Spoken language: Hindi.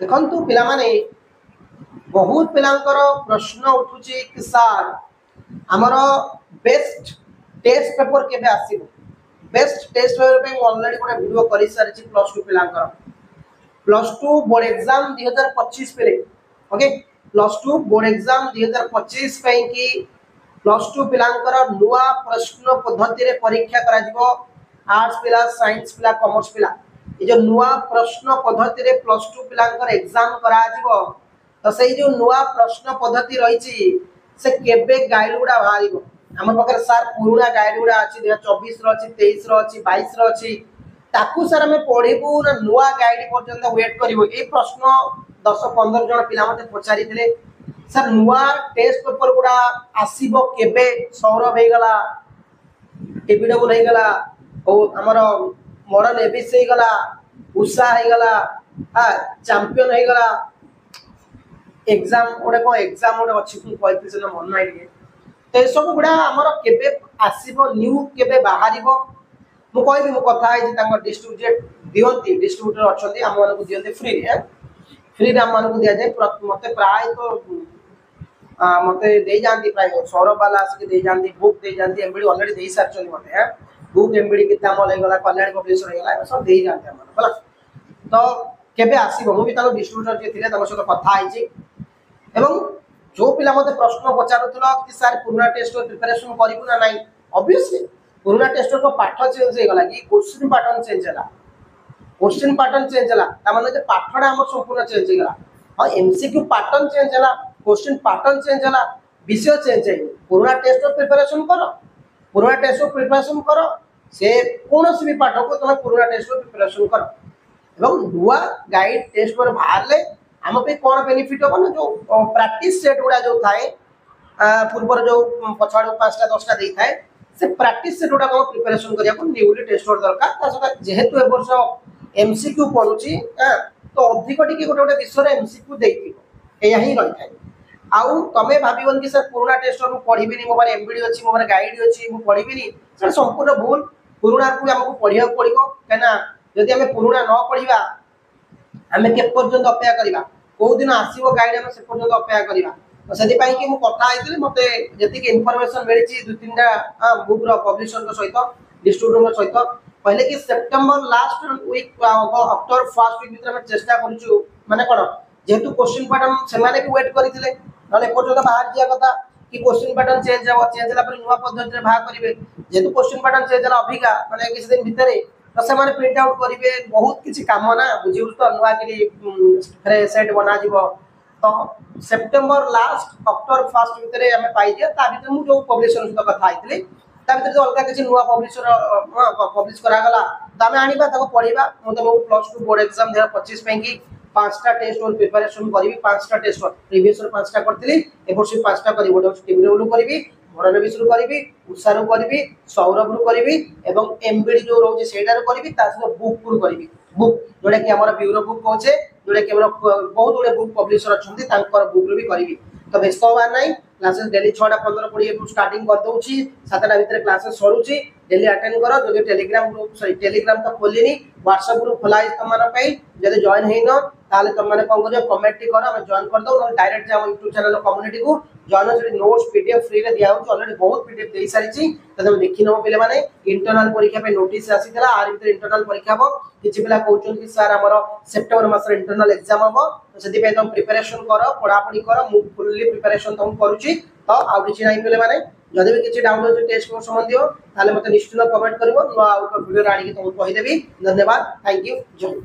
देखंतु पिला माने बहुत पिलांकर प्रश्न उठुची कि सर हमर बेस्ट टेस्ट पेपर केबे आसीबो। बेस्ट टेस्ट पेपर पे ऑलरेडी गोटे वीडियो करि सारिची प्लस 2 पिलांकर प्लस 2 बोर्ड एग्जाम 2025 पे ओके प्लस 2 बोर्ड एग्जाम 2025 पे कि प्लस 2 पिलांकर नुआ प्रश्न पद्धति रे परीक्षा करा जिवो। आर्ट्स पिला साइंस पिला कॉमर्स पिला ये जो नुआ प्रश्न पद्धति रे प्लस 2 पिलांकर एग्जाम करा जिवो तो सेही जो नुआ प्रश्न पद्धति रहिची से केबे गाइड गुडा बाहरिबो। हमर पकर सर पुराना गाइड गुडा अछि 2024 रो अछि 23 रो अछि 22 रो अछि ताकू सर हमें पढिबू ना नुआ गाइड पर्यंत वेट करिवो। ए प्रश्न 10-15 जण पिला मते पचारि थिले सर नुआ टेस्ट पेपर गुडा आसीबो केबे। सौरभ हे गला टीपीडब्ल्यू हे गला ओ हमर मॉडल एबीसी हे गला उषा हे गला चैंपियन हे गला एग्जाम ओडे को एग्जाम ओडे अछि को कहति से मन नाइ के ते सब गुडा हमर केबे आसीबो न्यू केबे बाहरिबो। मु कहबी मु कथा है जे तांग डिस्ट्रीब्यूटेड दियंती डिस्ट्रीब्यूटर अछंती हम मानको दियंती फ्री रे फ्री रे हम मानको दिया जाय मते प्राय तो मते दे जानती प्राय सौरभ वाला आके दे जानती बुक दे जानती एमबीडी ऑलरेडी दे सार चली मते बुक एमबीडी कितना मले गला कल्याण पब्लिशर हे गला सब दे जानते हम बला तो केबे आसीबो मु भी ताको डिस्ट्रीब्यूटर जे थिले ताको सहित कथा है जे एवं जो पिला मते प्रश्न पचारुतलो कि सर पुराना टेस्ट प्रिपरेशन करिबु ना नाही ऑब्वियसली पुराना टेस्ट को पाठ चेंज हे गला कि क्वेश्चन पैटर्न चेंज होला क्वेश्चन पैटर्न चेंज होला ता माने जे पाठडा हमर संपूर्ण चेंज हे गला और एमसीक्यू पैटर्न चेंज होला क्वेश्चन पैटर्न चेंज होला विषय चेंज है। पुराना टेस्ट प्रिपरेशन करो पुराना टेस्ट प्रिपरेशन करो से कोनोसी भी पाठ को तुम पुराना टेस्ट प्रिपरेशन करो एवं नुआ गाइड टेस्ट पर बाहरले हम पे कोन बेनिफिट हो ना जो प्रैक्टिस सेट गुडा जो थाए पूर्वर जो पछाड़ो 5टा 10टा देई थाए से प्रैक्टिस सेट गुडा को प्रिपरेशन करिया को न्यूली टेस्ट दरकार ता सका जेहेतु ए वर्ष एमसीक्यू पढुची तो अधिक टिके गोटे गोटे विषय रे एमसीक्यू देइथिबो एया ही रही थाए आउ तमे भाबिबन कि सर पुराना टेस्ट मु पढिबिनी मो माने एमबीडी अछि मो माने गाइड अछि मु पढिबिनी सर संपूर्ण भूल पुराना को हमको पढिया पड़िबो केना यदि हमें पुराना न पढिबा हमें के पर्यंत अपेक्षा करिबा को दिन आसीबो गाइड हम से पर्यंत अपेक्षा करिबा तो सेति पई कि मु कथा आइतले मते जति के इंफॉर्मेशन मिलिछि दु तीनटा बुक रो पब्लिशर को सहित डिस्ट्रीब्यूटर को सहित पहले कि सितंबर last week October first week भीतर हम चेष्टा करूछु माने कोन जेतु क्वेश्चन पैटर्न से माने भी वेट करिथिले नले पर्यंत बाहर जिया कथा कि क्वेश्चन पैटर्न चेंज हो चेंज ला पर नुवा पद्धति रे भाग करिवे जेतु क्वेश्चन पैटर्न चेंज ला अभिका माने किछ दिन भीतर तो से माने प्रिंट आउट करिवे बहुत किछि काम ना बुझिउ तो नुवा के सेट बना जिवो तो सितंबर लास्ट अक्टोबर फर्स्ट भीतर हम पाइ जे ता भीतर मु जो पब्लिशर सहित कथा आइतले ता भीतर जो अलगा किछि नुवा पब्लिशर पब्लिश करा गला त हम आनिबा ताको पढिबा मु तो प्लस 2 बोर्ड एग्जाम 2025 पे की 5टा टेस्ट और प्रिपरेशन करी 5टा टेस्ट प्रीवियस 5टा करथिली एबो से 5टा करी गोटे टीबीडब्ल्यू करी मॉडल विषय करी उषारू करी सौरभ रु करी एवं एमबीडी जो रोजे सेटा रो करी ता से बुक रु करी बुक जोडे कि हमर ब्यूरो बुक कहचे जोडे कि हमर बहुत गुडे बुक पब्लिशर अछंती तांकर बुक रु भी करी तो व्यस्त होवा नाही क्लासेस डेली 6टा 15 20 स्टार्टिंग कर दउची 7टा भीतर क्लासेस सरुची डेली अटेंड करो जो टेलीग्राम ग्रुप सॉरी टेलीग्राम तो खोलिनी व्हाट्सएप ग्रुप खोलाई तमन पई जदि जॉइन हेनो ताले तुम माने कोन करियो कमेंट टी करो हम जॉइन कर दो न डायरेक्ट जा YouTube चैनल कम्युनिटी को जॉइन से नोट्स पीडीएफ फ्री रे दिया हो ऑलरेडी बहुत पीडीएफ देई सारी छी त हम देखि न पहिले माने इंटरनल परीक्षा पे नोटिस आसीतला आर भीतर इंटरनल परीक्षा हो किछि पिला कहउछन कि सर हमर सितंबर मास रे इंटरनल एग्जाम हो तो सेति पे तुम प्रिपरेशन करो पढा पढी करो मु फुल्ली प्रिपरेशन तुम करूची तो आ किछि नाही पहिले माने जदि भी किछि डाउट हो टेस्ट को संबंधी हो ताले मते निश्चित कमेंट करबो न आ वीडियो राणी के तुम कहि देबी। धन्यवाद थैंक यू जय